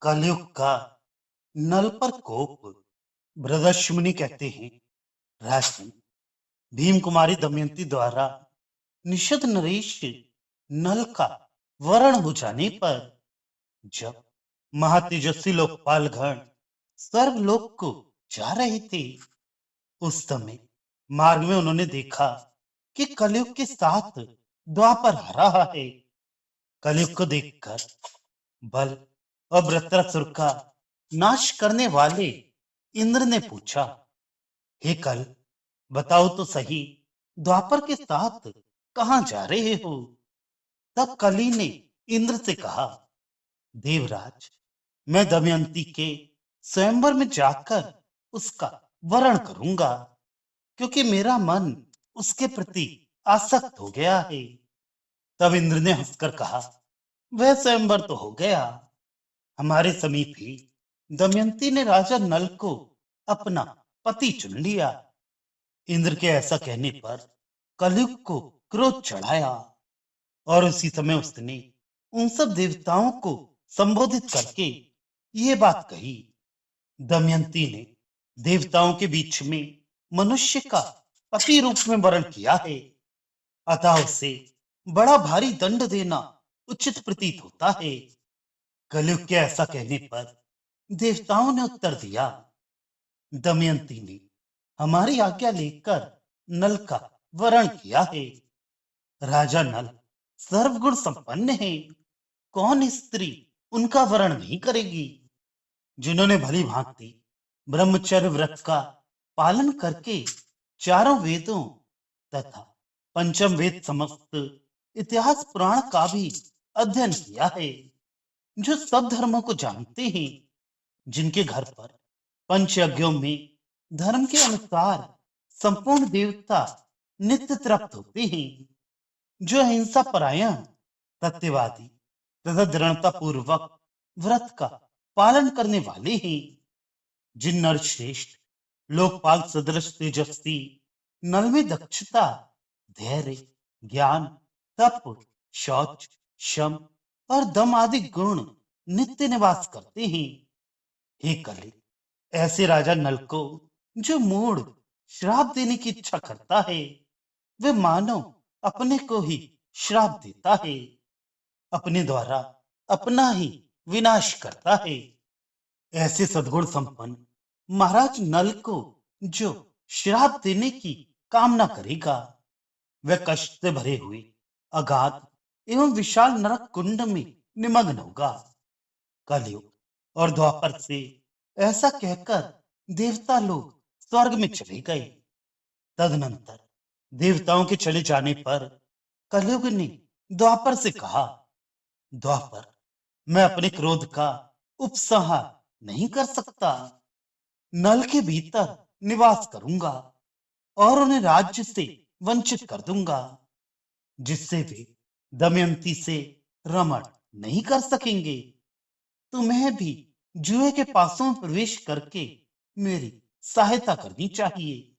कलयुग का नल पर कोप। बृहदश्मुनि कहते हैं, राजन भीम कुमारी दमयंती द्वारा निषद नरेश नल का वरण हो जाने पर जब महातेजस्वी लोकपाल गण स्वर्गलोक को जा रहे थे, उस समय मार्ग में उन्होंने देखा कि कलयुग के साथ द्वापर आ रहा है। कलयुग को देखकर बल और वृत्रासुर का नाश करने वाले इंद्र ने पूछा, हे कल, बताओ तो सही, द्वापर के साथ कहां जा रहे हो? तब कली ने इंद्र से कहा, देवराज, मैं दमयंती के स्वयंवर में जाकर उसका वरण करूंगा, क्योंकि मेरा मन उसके प्रति आसक्त हो गया है। तब इंद्र ने हंसकर कहा, वह स्वयंवर तो हो गया, हमारे समीप ही दमयंती ने राजा नल को अपना पति चुन लिया। इंद्र के ऐसा कहने पर कलयुग को क्रोध चढ़ाया और उसी समय उसने उन सब देवताओं को संबोधित करके ये बात कही, दमयंती ने देवताओं के बीच में मनुष्य का पति रूप में वर्ण किया है, अतः उसे बड़ा भारी दंड देना उचित प्रतीत होता है। कलयुग के ऐसा कहने पर देवताओं ने उत्तर दिया, दमयंती ने हमारी आज्ञा लेकर नल का वरण किया है। राजा नल सर्वगुण संपन्न है, कौन स्त्री उनका वरण नहीं करेगी? जिन्होंने भली भांति ब्रह्मचर्य व्रत का पालन करके चारों वेदों तथा पंचम वेद समस्त इतिहास पुराण का भी अध्ययन किया है, जो सब धर्मों को जानते हैं, जिनके घर पर पंच यज्ञों में धर्म के अनुसार संपूर्ण देवता नित्य तृप्त होते हैं, जो अहिंसा परायण, सत्यवादी तथा दृढ़ता पूर्वक व्रत का पालन करने वाले हैं, जिन नर श्रेष्ठ लोकपाल सदृश तेजस्वी नल में दक्षता, धैर्य, ज्ञान, तप, शौच, शम और दम आदि गुण नित्य निवास करते हैं। हे कले, ऐसे राजा नल को जो मूढ़ श्राप देने की इच्छा करता है, वे मानव अपने को ही श्राप देता है, अपने द्वारा अपना ही विनाश करता है। ऐसे सद्गुण संपन्न महाराज नल को जो श्राप देने की कामना करेगा, वह कष्ट से भरे हुए अगाध एवं विशाल नरक कुंड में निमग्न होगा। कलयुग और द्वापर से ऐसा कहकर देवता लोग स्वर्ग में चले गए। तदनंतर देवताओं के चले जाने पर कलयुग ने द्वापर से कहा, द्वापर, मैं अपने क्रोध का उपसंहार नहीं कर सकता, नल के भीतर निवास करूंगा और उन्हें राज्य से वंचित कर दूंगा, जिससे वे दमयंती से रमण नहीं कर सकेंगे। तुम्हें भी जुए के पासों में प्रवेश करके मेरी सहायता करनी चाहिए।